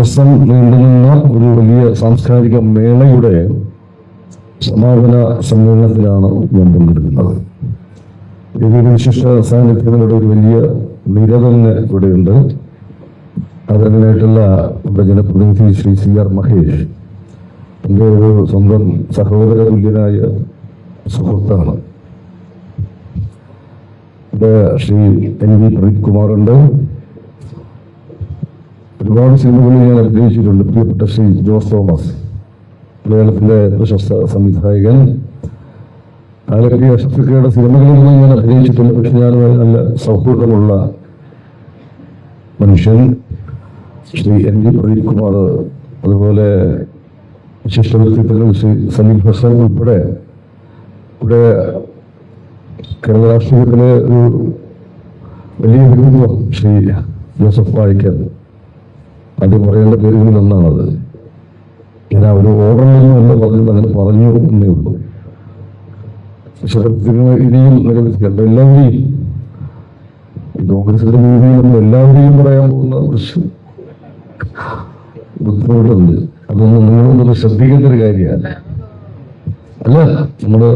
ദിവസം നീണ്ടുനിന്ന ഒരു വലിയ സാംസ്കാരിക മേളയുടെ സമാപന സമ്മേളനത്തിലാണ് ഞാൻ പങ്കെടുക്കുന്നത്. ഇതിൽ വിശിഷ്ട സാന്നിധ്യങ്ങളുടെ ഒരു വലിയ നിര തന്നെ ഇവിടെയുണ്ട്. അതിനായിട്ടുള്ള നമ്മുടെ ജനപ്രതിനിധി ശ്രീ CR മഹേഷ് എൻ്റെ ഒരു സ്വന്തം സഹോദര തുല്യനായ സുഹൃത്താണ്. ഇവിടെ ശ്രീ NV പ്രദീപ് കുമാറുണ്ട്. ഒരുപാട് സിനിമകളിൽ ഞാൻ അഭിനയിച്ചിട്ടുണ്ട്. പ്രിയപ്പെട്ട ശ്രീ ജോസ് തോമസ്, മലയാളത്തിലെ പ്രശസ്ത സംവിധായകൻ. ആലപ്പി അഷ്റഫിക്കയുടെ സിനിമകളിലൊന്നും ഞാൻ അഭിനയിച്ചിട്ടുണ്ട്, പക്ഷെ ഞാൻ നല്ല സൗഹൃദമുള്ള മനുഷ്യൻ ശ്രീ NV പ്രദീപ് കുമാർ, അതുപോലെ വിശിഷ്ട വ്യക്തിത്വങ്ങൾ ശ്രീ സലീം ഹസൻ ഉൾപ്പെടെ ഇവിടെ കേരള രാഷ്ട്രീയത്തിലെ ഒരു വലിയ വ്യക്തിത്വം ശ്രീ ജോസഫ് വാഴക്കൻ. ആദ്യം പറയേണ്ട പേരുകളിൽ ഒന്നാണത്. ഞാൻ ഒരു ഓർഡറിലൊന്നും അല്ല പറഞ്ഞത്, അങ്ങനെ പറഞ്ഞു എന്നേ ഉള്ളൂ. പക്ഷെ ഇനിയും നിലനിൽക്കേണ്ട എല്ലാവരെയും കോൺഗ്രസിന്റെ രീതിയിലൊന്നും എല്ലാവരെയും പറയാൻ പോകുന്ന കുറച്ച് ബുദ്ധിമുട്ടുണ്ട്. അതൊന്നും നിങ്ങളൊന്നും ശ്രദ്ധിക്കേണ്ട ഒരു കാര്യമല്ല. അല്ല, നമ്മുടെ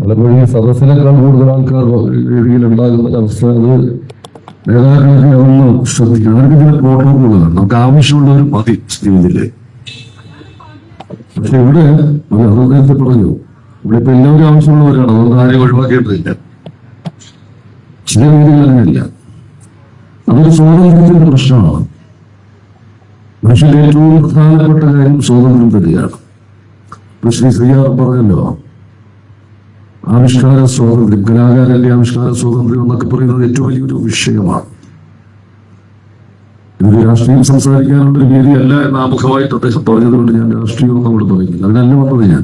പലപ്പോഴും ഈ സദസ്സിനേക്കാൾ കൂടുതൽ ആൾക്കാർ രീതിയിൽ ഉണ്ടാകുന്ന അവസ്ഥ, അത് നേതാക്കളൊക്കെ അതൊന്ന് ശ്രദ്ധിക്കണം. അവർക്ക് ഇതിന് പ്രോട്ടോക്കോളാണ്, നമുക്ക് ആവശ്യമുള്ളവർ മതി ഇതില്ലേ. പക്ഷെ ഇവിടെ അത് നേരത്തെ പറഞ്ഞു, ഇവിടെ ഇപ്പൊ എല്ലാവരും ആവശ്യമുള്ളവരാണ്, അതുകൊണ്ട് ആരെയും ഒഴിവാക്കേണ്ടതില്ല. ചില രീതികൾ അങ്ങനെയില്ല. അതൊരു സ്വാതന്ത്ര്യത്തിന്റെ പ്രശ്നമാണ്. മനുഷ്യന്റെ ഏറ്റവും പ്രധാനപ്പെട്ട കാര്യം സ്വാതന്ത്ര്യം തരികയാണ്. ശ്രീ CR പറഞ്ഞല്ലോ, ആവിഷ്കാര സ്വാതന്ത്ര്യം, കലാകാരന്റെ ആവിഷ്കാര സ്വാതന്ത്ര്യം എന്നൊക്കെ പറയുന്നത് ഏറ്റവും വലിയൊരു വിഷയമാണ്. ഇതൊരു രാഷ്ട്രീയം സംസാരിക്കാനുള്ള ഒരു വേദിയല്ല എന്ന് ആമുഖമായിട്ട് അദ്ദേഹം പറഞ്ഞതുകൊണ്ട് ഞാൻ രാഷ്ട്രീയം ഒന്നും അവിടെ പറയുന്നില്ല. അതിനല്ല വന്നത് ഞാൻ.